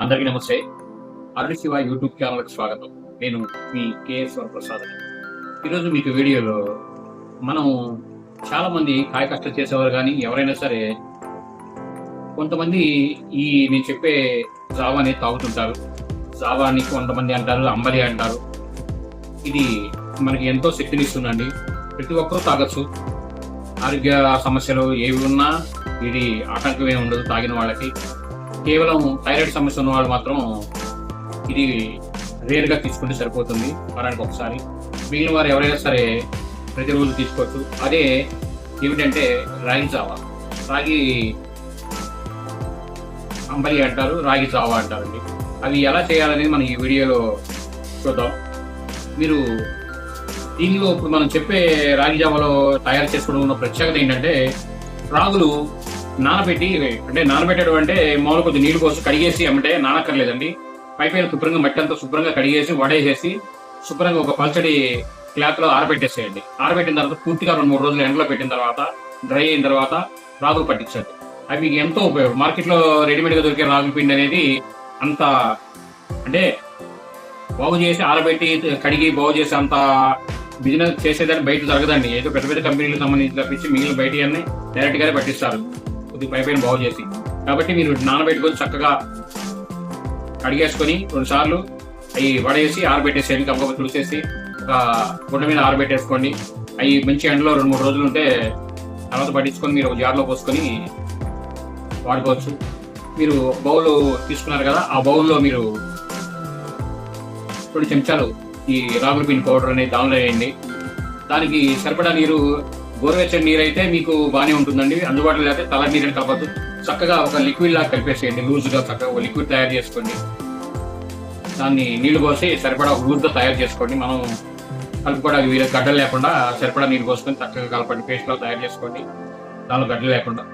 అందరికీ నమస్తే. అరుణ్ శివ యూట్యూబ్ ఛానల్‌కి స్వాగతం. నేను మీ కేఎస్ వరప్రసాద్. ఈరోజు మీకు వీడియోలో మనం చాలామంది కాయ కష్టం చేసేవారు గానీ, ఎవరైనా సరే కొంతమంది ఈ నేను చెప్పే జావా అనేది తాగుతుంటారు. జావా అని కొంతమంది అంటారు, అంబలి అంటారు. ఇది మనకి ఎంతో శక్తినిస్తుందండి. ప్రతి ఒక్కరూ తాగొచ్చు. ఆరోగ్య సమస్యలు ఏవి ఉన్నా ఇది ఆటంకం ఏమి ఉండదు తాగిన వాళ్ళకి. కేవలం థైరాయిడ్ సమస్య ఉన్న వాళ్ళు మాత్రం ఇది రేర్గా తీసుకుంటే సరిపోతుంది, వారానికి ఒకసారి. మిగిలిన వారు ఎవరైనా సరే ప్రతిరోజు తీసుకోవచ్చు. అదే ఏమిటంటే రాగి జావా. రాగి అంబలి అంటారు, రాగి జావా అంటారండి. అవి ఎలా చేయాలనేది మనం ఈ వీడియోలో చూద్దాం. మీరు దీనిలో ఇప్పుడు మనం చెప్పే రాగి జావాలో తయారు చేసుకోవడం ఉన్న ప్రత్యేకత ఏంటంటే, రాగులు నానబెట్టి, అంటే నానబెట్టడం అంటే మామూలు కొద్ది నీళ్లు పోసి కడిగేసి అంటే నానక్కర్లేదండి. పైపైన శుభ్రంగా మట్టి అంతా శుభ్రంగా కడిగేసి వడేసేసి శుభ్రంగా ఒక పల్చడి క్లాత్ లో ఆరబెట్టేసేయండి. ఆరబెట్టిన తర్వాత పూర్తిగా 2-3 రోజులు ఎండలో పెట్టిన తర్వాత డ్రై అయిన తర్వాత రాగులు పట్టించండి. అవి ఎంతో ఉపయోగం. మార్కెట్లో రెడీమేడ్ గా దొరికే రాగుల పిండి అనేది అంత అంటే బాగు చేసి ఆరబెట్టి కడిగి బాగు చేసి అంత బిజినెస్ చేసేదాన్ని బయట జరగదండి. ఏదో పెద్ద పెద్ద కంపెనీలకు సంబంధించి తప్పించి మిగిలిన బయట అన్ని డైరెక్ట్ గానే పట్టిస్తారు, కొద్దిగా పైపైన బాగు చేసి. కాబట్టి మీరు నానబెట్టుకొని చక్కగా కడిగేసుకొని 2 సార్లు అవి వడేసి ఆరబెట్టేసేయండి. కప్ప తుడిసేసి ఒక గుడ్డ మీద ఆరబెట్టేసుకోండి. అవి మంచి ఎండలో 2-3 రోజులు ఉంటే తర్వాత పట్టించుకొని మీరు ఒక జార్లో పోసుకొని వాడుకోవచ్చు. మీరు బౌల్ తీసుకున్నారు కదా, ఆ బౌల్లో మీరు 2 చెంచాలు ఈ రాగుల పిండి పౌడర్ అనేది దానిలో వేయండి. దానికి సరిపడా నీరు, గోరువెచ్చని నీరు అయితే మీకు బాగానే ఉంటుందండి. అందుబాటులో లేకపోతే తల నీరుని కలపద్దు. చక్కగా ఒక లిక్విడ్ లాగా కలిపేసేయండి. లూజ్గా చక్కగా ఒక లిక్విడ్ తయారు చేసుకోండి. దాన్ని నీళ్లు పోసి సరిపడా ఒక లూజ్గా తయారు చేసుకోండి. మనం కలుపుకోవడానికి వీరు గడ్డలు లేకుండా సరిపడా నీళ్ళు పోసుకొని చక్కగా కలపండి. పేస్ట్ లో తయారు చేసుకోండి, దానిలో గడ్డలు లేకుండా.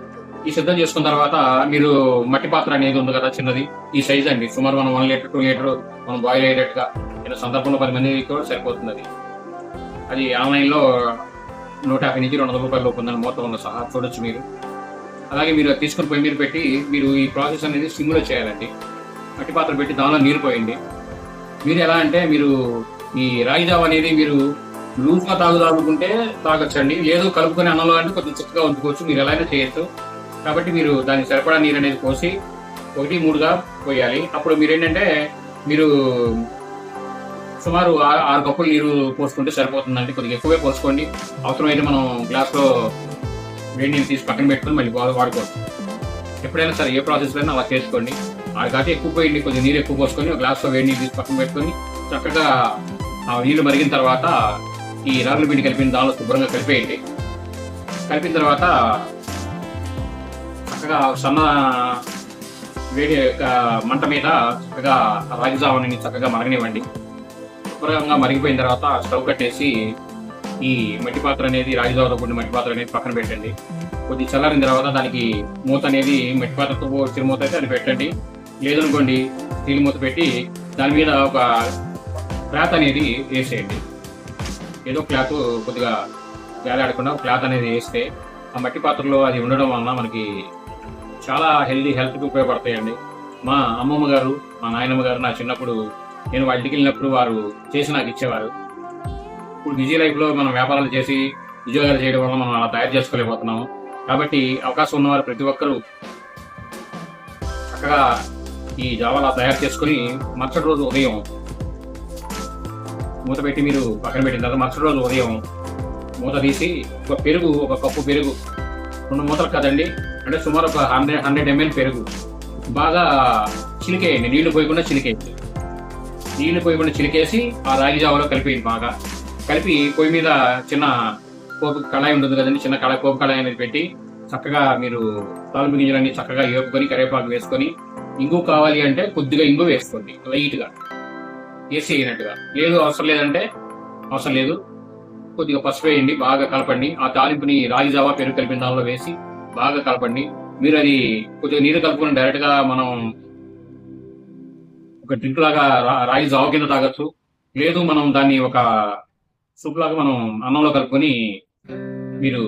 ఈ సిద్ధం చేసుకున్న తర్వాత మీరు మట్టి పాత్ర అనేది ఉంది కదా చిన్నది, ఈ సైజ్ అండి. సుమారు మనం 1 లీటర్ 2 లీటర్ మనం బాయిల్ అయ్యేటట్టుగా ఏదో సందర్భంలో 10 మందికి కూడా సరిపోతుంది. అది ఆన్లైన్లో 150 నుంచి 200 రూపాయల లోపు ఉందని మూత ఉన్న సహా చూడొచ్చు మీరు. అలాగే మీరు తీసుకుని పొయ్యి మీద పెట్టి మీరు ఈ ప్రాసెస్ అనేది సిమ్లో చేయాలండి. మట్టి పాత్ర పెట్టి దానిలో నీరు పోయండి. మీరు ఎలా అంటే మీరు ఈ రాగి జావ అనేది మీరు లూజ్గా తాగుకుంటే తాగొచ్చండి. లేదు కలుపుకొని అన్నంలో అంటే కొంచెం చిక్కగా ఉంచుకోవచ్చు. మీరు ఎలా అయినా చేయొచ్చు. కాబట్టి మీరు దానికి సరిపడా నీరు అనేది పోసి 1-3గా పోయాలి. అప్పుడు మీరు ఏంటంటే మీరు సుమారు 6 కప్పులు నీరు పోసుకుంటే సరిపోతుందండి. కొద్దిగా ఎక్కువే పోసుకోండి. అవసరమైతే మనం గ్లాస్లో వేడి నీళ్ళు తీసి పక్కన పెట్టుకొని మళ్ళీ వాడుకోవచ్చు. ఎప్పుడైనా సరే ఏ ప్రాసెస్ అయినా అలా చేసుకోండి. ఆ కాటి ఎక్కువ పోయింది, కొద్దిగా నీరు ఎక్కువ పోసుకొని ఒక గ్లాస్లో వేడి నీళ్ళు తీసి పక్కన పెట్టుకొని చక్కగా ఆ నీళ్లు మరిగిన తర్వాత ఈ రాగుల పిండి కలిపిన దానిలో శుభ్రంగా కలిపేయండి. కలిపిన తర్వాత చక్కగా సన్న వేడి మంట మీద చక్కగా రాగి జావని చక్కగా మరగనివ్వండి. శుభ్రంగా మరిగిపోయిన తర్వాత స్టవ్ కట్టేసి ఈ మట్టి పాత్ర అనేది, రాగి జావతో కూడిన మట్టి పాత్ర అనేది పక్కన పెట్టండి. కొద్ది చల్లారిన తర్వాత దానికి మూత అనేది మట్టి పాత్రతో వచ్చిన మూత అయితే అది పెట్టండి. లేదనుకోండి స్టీల్ మూత పెట్టి దాని మీద ఒక క్లాత్ అనేది వేసేయండి. ఏదో క్లాత్ కొద్దిగా గాలి ఆడకుండా క్లాత్ అనేది వేస్తే ఆ మట్టి పాత్రలో అది ఉండడం వలన మనకి చాలా హెల్త్కి ఉపయోగపడతాయండి. మా అమ్మమ్మ గారు, మా నాయనమ్మ గారు నా చిన్నప్పుడు నేను వాళ్ళ ఇంటికి వెళ్ళినప్పుడు వారు చేసి నాకు ఇచ్చేవారు. ఇప్పుడు బిజీ లైఫ్లో మనం వ్యాపారాలు చేసి ఉద్యోగాలు చేయడం వల్ల మనం అలా తయారు చేసుకోలేకపోతున్నాము. కాబట్టి అవకాశం ఉన్నవారు ప్రతి ఒక్కరూ చక్కగా ఈ జావాలా తయారు చేసుకుని మరుసటి రోజు ఉదయం మూత పెట్టి మీరు పక్కన పెట్టిన తర్వాత మరుసటి రోజు ఉదయం మూత తీసి ఒక కప్పు పెరుగు, 2 మూతలు కదండి, అంటే సుమారు ఒక 100 ml పెరుగు బాగా చిలికేయండి. నీళ్లు పోయకుండా చిలికేయండి. నీళ్లు పోయకుండా చిలికేసి ఆ రాగి జావలో కలిపేయండి. బాగా కలిపి పొయ్యి మీద చిన్న పోపు కళాయి ఉంటుంది కదండి, చిన్న పోపు కళాయి అనేది పెట్టి చక్కగా మీరు తాలింపు గింజలన్నీ చక్కగా వేపుకొని కరివేపాకు వేసుకొని, ఇంగు కావాలి అంటే కొద్దిగా ఇంగు వేసుకోండి లైట్గా వేసి అయినట్టుగా. లేదు అవసరం లేదంటే అవసరం లేదు, కొద్దిగా పసుపు వేయండి. బాగా కలపండి. ఆ తాలింపుని రాగి జావా పెరుగు కలిపిన దానిలో వేసి బాగా కలపండి. మీరు అది కొద్దిగా నీరు కలుపుకొని డైరెక్ట్గా మనం ఒక డ్రింక్ లాగా రాగి జావ కింద తాగొచ్చు. లేదు మనం దాన్ని ఒక సూప్ లాగా మనం అన్నంలో కలుపుకొని మీరు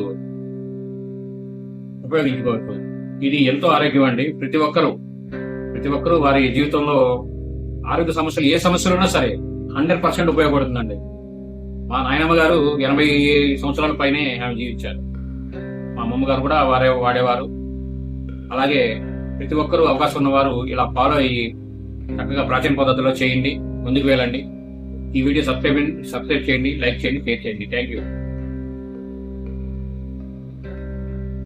ఉపయోగించుకోవచ్చు. ఇది ఎంతో ఆరోగ్యం అండి. ప్రతి ప్రతి ఒక్కరూ వారి జీవితంలో ఆరోగ్య సమస్యలు ఏ సమస్యలు ఉన్నా సరే 100% ఉపయోగపడుతుందండి. మా నాయనమ్మ గారు 80 సంవత్సరాల పైనే ఆమె జీవించారు. మా అమ్మమ్మ గారు కూడా వాడేవారు. అలాగే ప్రతి ఒక్కరూ అవకాశం ఉన్నవారు ఇలా ఫాలో అయ్యి చక్కగా ప్రాచీన పద్ధతిలో చేయండి, ముందుకు వెళ్ళండి. ఈ వీడియో సబ్స్క్రైబ్ చేయండి, లైక్ చేయండి, షేర్ చేయండి. Thank you.